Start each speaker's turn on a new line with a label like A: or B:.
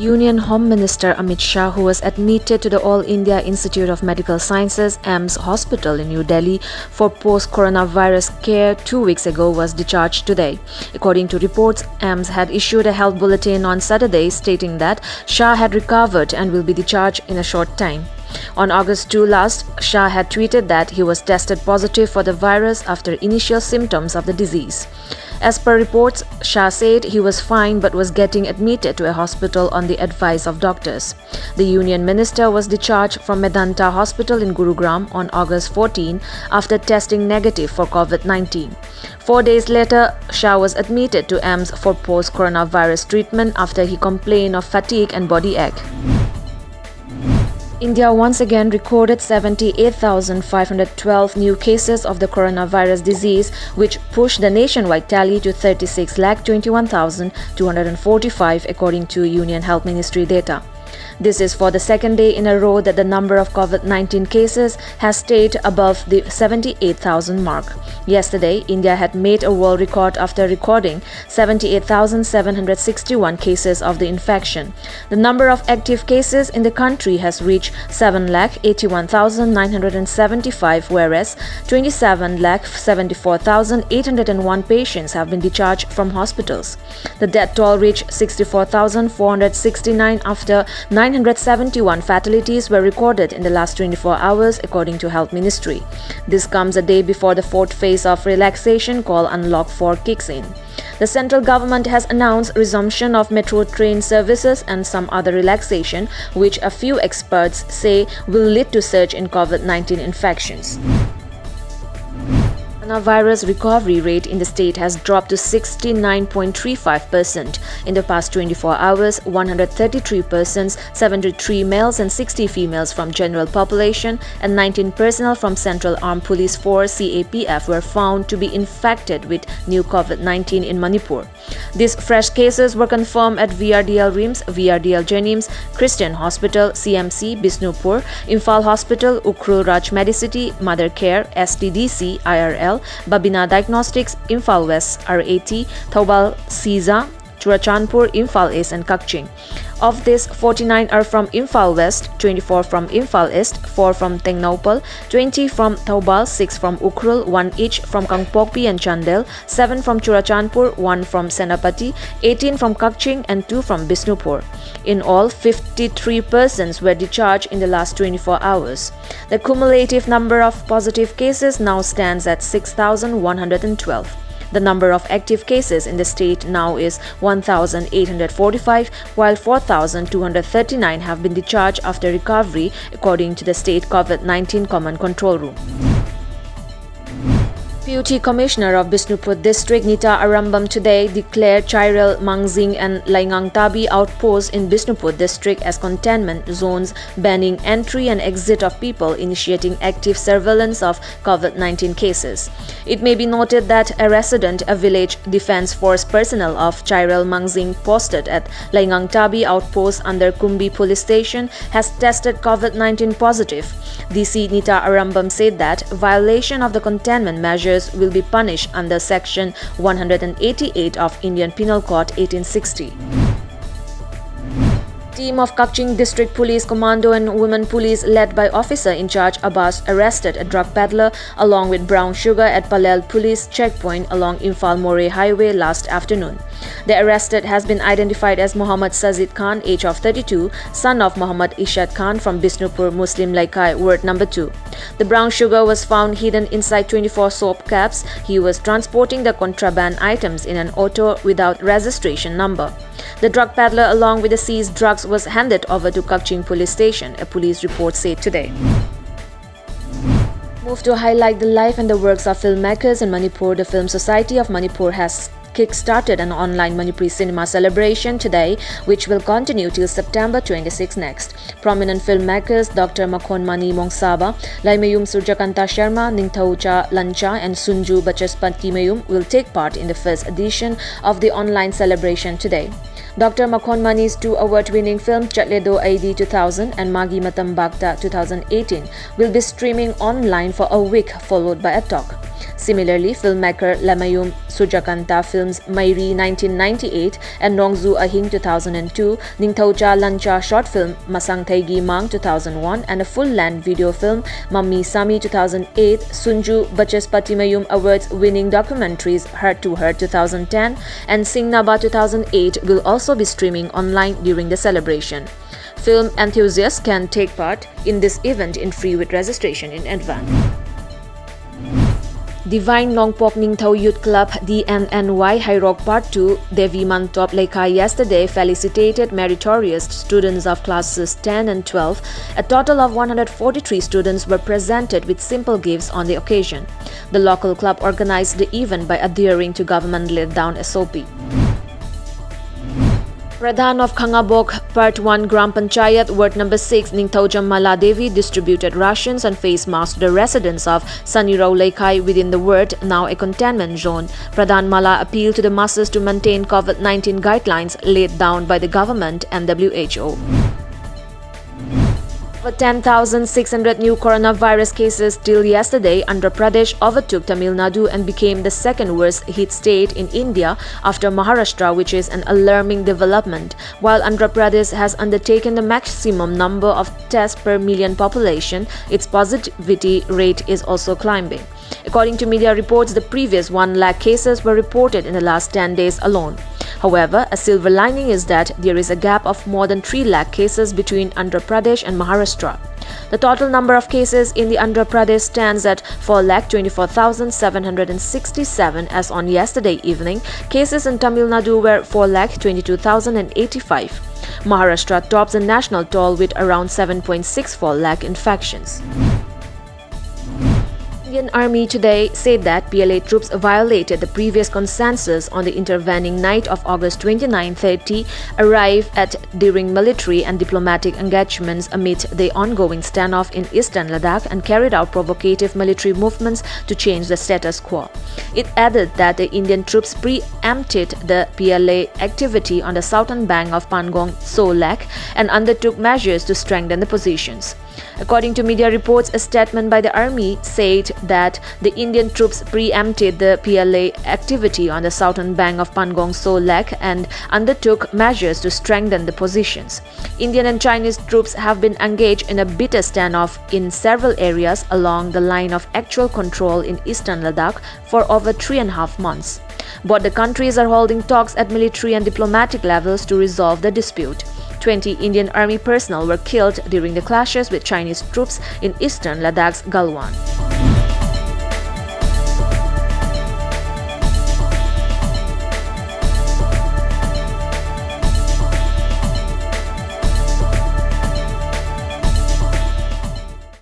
A: Union Home Minister Amit Shah, who was admitted to the All India Institute of Medical Sciences AIIMS hospital in New Delhi for post-coronavirus care 2 weeks ago, was discharged today. According to reports, AIIMS had issued a health bulletin on Saturday stating that Shah had recovered and will be discharged in a short time. On August 2 last, Shah had tweeted that he was tested positive for the virus after initial symptoms of the disease. As per reports, Shah said he was fine but was getting admitted to a hospital on the advice of doctors. The union minister was discharged from Medanta Hospital in Gurugram on August 14 after testing negative for COVID-19. 4 days later, Shah was admitted to AIIMS for post-coronavirus treatment after he complained of fatigue and body ache. India once again recorded 78,512 new cases of the coronavirus disease, which pushed the nationwide tally to 36,21,245 according to Union Health Ministry data. This is for the second day in a row that the number of COVID-19 cases has stayed above the 78,000 mark. Yesterday, India had made a world record after recording 78,761 cases of the infection. The number of active cases in the country has reached 7,81,975, whereas 27,74,801 patients have been discharged from hospitals. The death toll reached 64,469 after 971 fatalities were recorded in the last 24 hours, according to Health Ministry. This comes a day before the fourth phase of relaxation called Unlock 4 kicks in. The central government has announced resumption of metro train services and some other relaxation, which a few experts say will lead to surge in COVID-19 infections. The coronavirus recovery rate in the state has dropped to 69.35%. In the past 24 hours, 133 persons, 73 males and 60 females from general population and 19 personnel from Central Armed Police Force (CAPF) were found to be infected with new COVID-19 in Manipur. These fresh cases were confirmed at VRDL RIMS, VRDL Jenims, Christian Hospital, CMC, Bisnupur, Imphal Hospital, Ukhrul Raj Medicity, Mother Care, STDC, IRL, Babina Diagnostics, Imphal West, RAT, Thoubal, Siza, Churachandpur, Imphal East and Kakching. Of this, 49 are from Imphal West, 24 from Imphal East, 4 from Tengnaupal, 20 from Thoubal, 6 from Ukhrul, 1 each from Kangpokpi and Chandel, 7 from Churachandpur, 1 from Senapati, 18 from Kakching and 2 from Bisnupur. In all, 53 persons were discharged in the last 24 hours. The cumulative number of positive cases now stands at 6,112. The number of active cases in the state now is 1,845, while 4,239 have been discharged after recovery, according to the State COVID-19 Command Control Room. Deputy Commissioner of Bisnupur District Nita Arambam today declared Chairel, Mangzing and Laingangtabi outposts in Bisnupur District as containment zones, banning entry and exit of people, initiating active surveillance of COVID-19 cases. It may be noted that a resident, a village defense force personnel of Chairel Mangzing posted at Laingangtabi outpost under Kumbi police station has tested COVID-19 positive. DC Nita Arambam said that violation of the containment measures will be punished under Section 188 of Indian Penal Code 1860. Team of Kakching District Police Commando and Women Police led by Officer in Charge Abbas arrested a drug peddler along with brown sugar at Palel Police checkpoint along Imphal More Highway last afternoon. The arrested has been identified as Muhammad Sajid Khan, age of 32, son of Muhammad Ishad Khan from Bisnupur Muslim Laikai, Ward number 2. The brown sugar was found hidden inside 24 soap caps. He was transporting the contraband items in an auto without registration number. The drug peddler along with the seized drugs was handed over to Kakching police station, a police report said today. Move to highlight the life and the works of filmmakers in Manipur. The Film Society of Manipur has kick-started an online Manipuri cinema celebration today, which will continue till September 26 next. Prominent filmmakers Dr. Makhon Mani Mongsaba, Laimayum Surjakanta Sharma, Ningthaucha Lancha and Sunju Bachaspantimayum will take part in the first edition of the online celebration today. Dr. Makhon Mani's two award-winning films Chatledo AD 2000 and Magi Matam Bagta 2018 will be streaming online for a week, followed by a talk. Similarly, filmmaker Lamayum Sujakanta films Mairi 1998 and Nongzu Ahing 2002, Ningthaucha Lancha short film Masang Thaigi Mang 2001 and a full-length video film Mammi Sami 2008, Sunju Bachespatimayum Awards-winning documentaries Heart to Heart 2010 and Singnaba 2008 will also be streaming online during the celebration. Film enthusiasts can take part in this event in free with registration in advance. Divine Nongpok Ningthau Youth Club DNNY High Rock Part 2 Devi Mantop Lekha yesterday felicitated meritorious students of classes 10 and 12. A total of 143 students were presented with simple gifts on the occasion. The local club organized the event by adhering to government-laid-down SOP. Pradhan of Khangabok Part 1 Gram Panchayat Ward No. 6 Ningthaujam Mala Devi distributed rations and face masks to the residents of Sanirao Laikai within the ward, now a containment zone. Pradhan Mala appealed to the masses to maintain COVID-19 guidelines laid down by the government and WHO. Over 10,600 new coronavirus cases till yesterday, Andhra Pradesh overtook Tamil Nadu and became the second worst hit state in India after Maharashtra, which is an alarming development. While Andhra Pradesh has undertaken the maximum number of tests per million population, its positivity rate is also climbing. According to media reports, the previous 1 lakh cases were reported in the last 10 days alone. However, a silver lining is that there is a gap of more than 3 lakh cases between Andhra Pradesh and Maharashtra. The total number of cases in the Andhra Pradesh stands at 4,24,767 as on yesterday evening. Cases in Tamil Nadu were 4,22,085. Maharashtra tops the national toll with around 7.64 lakh infections. Indian Army today said that PLA troops violated the previous consensus on the intervening night of August 29-30, arrived at during military and diplomatic engagements amid the ongoing standoff in eastern Ladakh and carried out provocative military movements to change the status quo. It added that the Indian troops preempted the PLA activity on the southern bank of Pangong Tso Lake and undertook measures to strengthen the positions. According to media reports, a statement by the army said that the Indian troops preempted the PLA activity on the southern bank of Pangong Tso Lake and undertook measures to strengthen the positions. Indian and Chinese troops have been engaged in a bitter standoff in several areas along the line of actual control in eastern Ladakh for over 3.5 months. Both the countries are holding talks at military and diplomatic levels to resolve the dispute. 20 Indian Army personnel were killed during the clashes with Chinese troops in eastern Ladakh's Galwan.